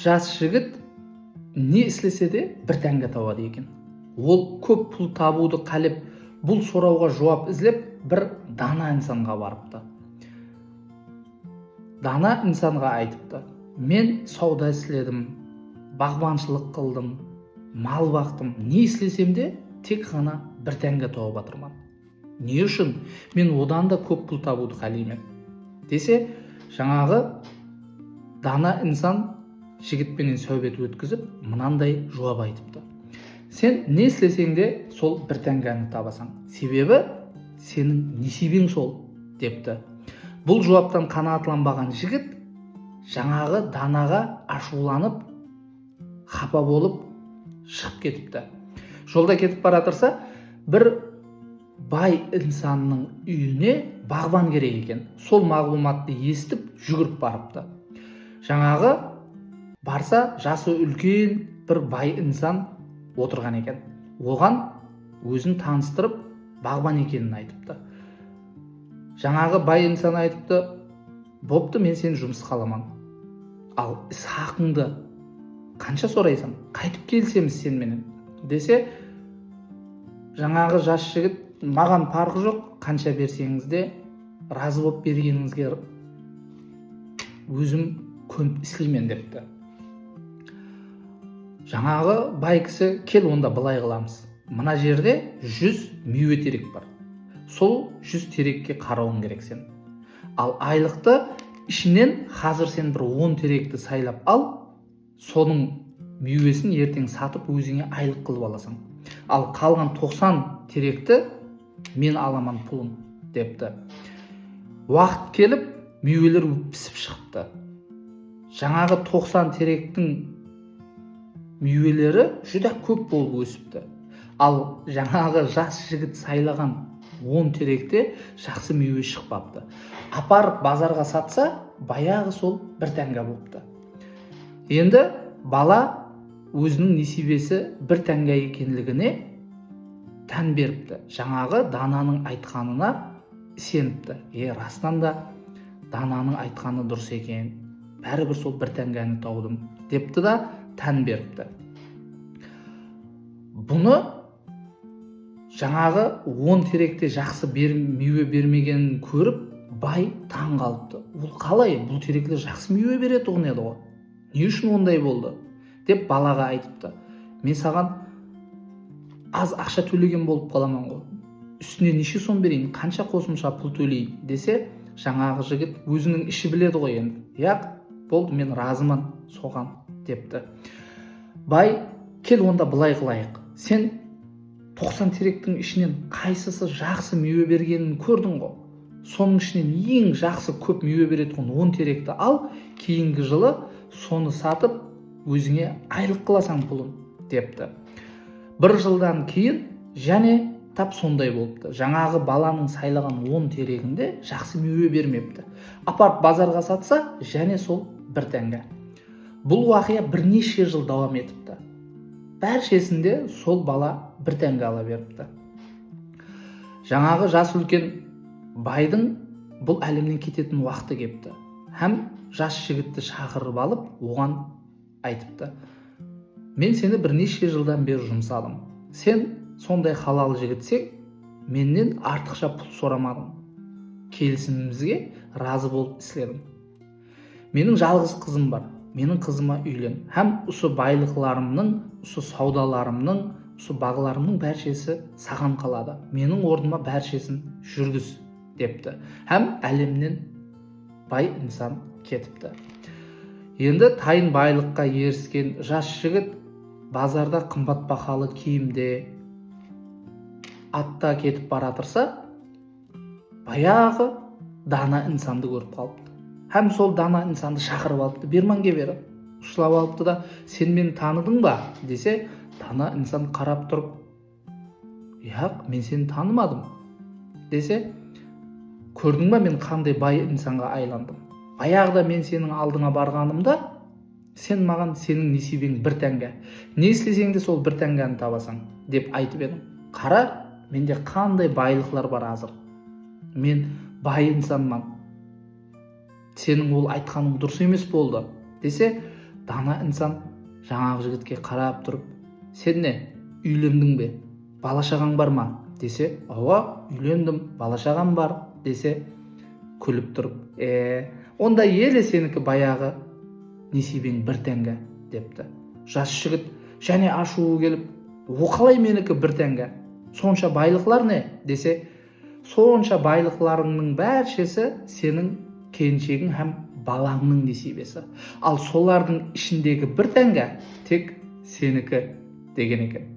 жас жігіт не істесе де бір тәңге табады екен. Ол көп пұл табуды қалеп, бұл сұрауға жауап ізлеп бір дана инсанға барыпты. Дана инсанға айтыпты: мен сауда істедім, бағбаншылық қылдым, мал бақтым, не істесем де тек ғана бір тәңге тауып жатырмын. Не үшін? Мен одан да көп пұл табуды қалаймын десе, жаңағы дана инсан жігітпенен сөйбет өткізіп мынандай жауап айтыпты: сен не істесең де сол бір тәңгені табасың, себебі сенің несібең сол депті. Бұл жауаптан қанағатланбаған жігіт жаңағы данаға ашуланып, қапа болып шығып кетіпті. Жолда кетіп баратырса, бір бай инсанның үйіне бағбан керек екен. Сол мағлұматты естіп жүгіріп барыпты. Жаңағы барса, жасы үлкен бір бай инсан отырған екен. Оған өзін таныстырып бағбан екенін айтыпты. Жаңағы бай инсан айтыпты: бопты, мен сені жұмысқа аламын. Ал іс хақыңды қанша сұрайсың, қайтып келсеміз сеніменен десе, жаңағы жас жігіт: маған парқы жоқ, қанша берсеңіз де разы болып бергеніңізге өзім көніп істеймін депті. Жаңағы бай кісі: кел, онда былай қыламыз. Мына жерде 100 мүйе терек бар. Сол 100 терекке қарауың керек сен. Ал айлықты ішінен қазір сен бір 10 теректі сайлап ал, соның мүйесін ертең сатып өзіңе айлық қылып аласың. Ал қалған 90 теректі мен аламан пұлын депті. Уақыт келіп, мүйелер пісіп шығыпты. Жаңағы 90 теректің мүйелері жүдә көп болып өсіпті. Ал жаңағы жас жігіт сайлаған 10 теректе жақсы мүйе шықпапты. Апарып базарға сатса, баяғы сол бір тәңге болыпты. Енді бала өзінің несібесі бір тәңге екенлігіне тән беріпті. Жаңағы дананың айтқанына сеніпті. Расынан да дананың айтқаны дұрыс екен, бәрібір сол бір тәңгені таудым депті да тән беріпті. Бұны жаңағы 10 теректе жақсы мүйе бермегенін көріп, бай таң қалыпты. Ол қалай? Бұл теректер жақсы мүйе береді ғой еді ғой. Не үшін ондай болды? Деп балаға айтыпты: мен саған аз ақша төлеген болып қаламын ғой. Үстіне неше сом берейін, қанша қосымша пұл төлейін десе, жаңағы жігіт өзінің іші біледі ғой енді. Яқ, болды, мен разымын соған депті. Бай: кел, онда былай қылайық. Сен 90 теректің ішінен қайсысы жақсы мүйе бергенін көрдің ғой. Соның ішінен ең жақсы көп мүйе беретін 10 теректі ал, кейінгі жылы соны сатып өзіңе айлық қыласаң пұлын депті. Бір жылдан кейін және тап сондай болыпты. Жаңағы баланың сайлаған 10 терегінде жақсы мүйе бермепті. Апарып базарға сатса, және сол бір тәңге. Бұл уақия бірнеше жыл давам етіпті. Бәршесінде сол бала бір тәңге ала беріпті. Жаңағы жас үлкен байдың бұл әлемнен кететін уақыты кепті. Һәм жас жігітті шақырып алып, оған айтыпты: мен сені бірнеше жылдан бері жұмсадым. Сен сондай халал жігітсең, менен артықша пұл сұрамадың. Келісімімізге разы болып істедім. Менің жалғыз қызым бар. Менің қызыма үйлен. Һәм осы байлықларымның, осы саудаларымның, осы бағыларымның бәршесі саған қалады. Менің орныма бәршесін жүргіз депті. Һәм әлемнен бай инсан кетіпті. Енді тайын байлыққа еріскен жас жігіт базарда қымбат бақалы киімде, атта кетіп баратырса, баяғы дана инсанды көріп қалыпты. Һәм сол дана инсанды шақырып алыпты, берманге бері ұстап алыпты да: сен мені таныдың ба десе, дана инсан қарап тұрып: яқ, мен сені танымадым десе, көрдің ба мен қандай бай инсанға айландым? Баяғыда мен сенің алдыңа барғанымда, сен маған сенің несібең бір тәңге, не істесең де сол бір тәңгені табасың деп айтып едім. Қара, менде қандай байлықлар бар азыр. Мен бай инсанмын. Сенің ол айтқаның дұрыс емес болды десе, дана инсан жаңағы жігітке қарап тұрып, сен не, үйлендің бе, бала шағаң бар ма десе, ооба үйлендім, бала шағам бар десе, күліп тұрып, онда еле сенікі баяғы несибең 1 теңге депті. Жас жігіт және ашуы келіп, о қалай менікі 1 теңге, сонша байлықлар не десе, сонша байлықларыңның бәршесі сенің келіншегің һәм балаңның несибесі, ал солардың ішіндегі 1 теңге тек сенікі деген екен.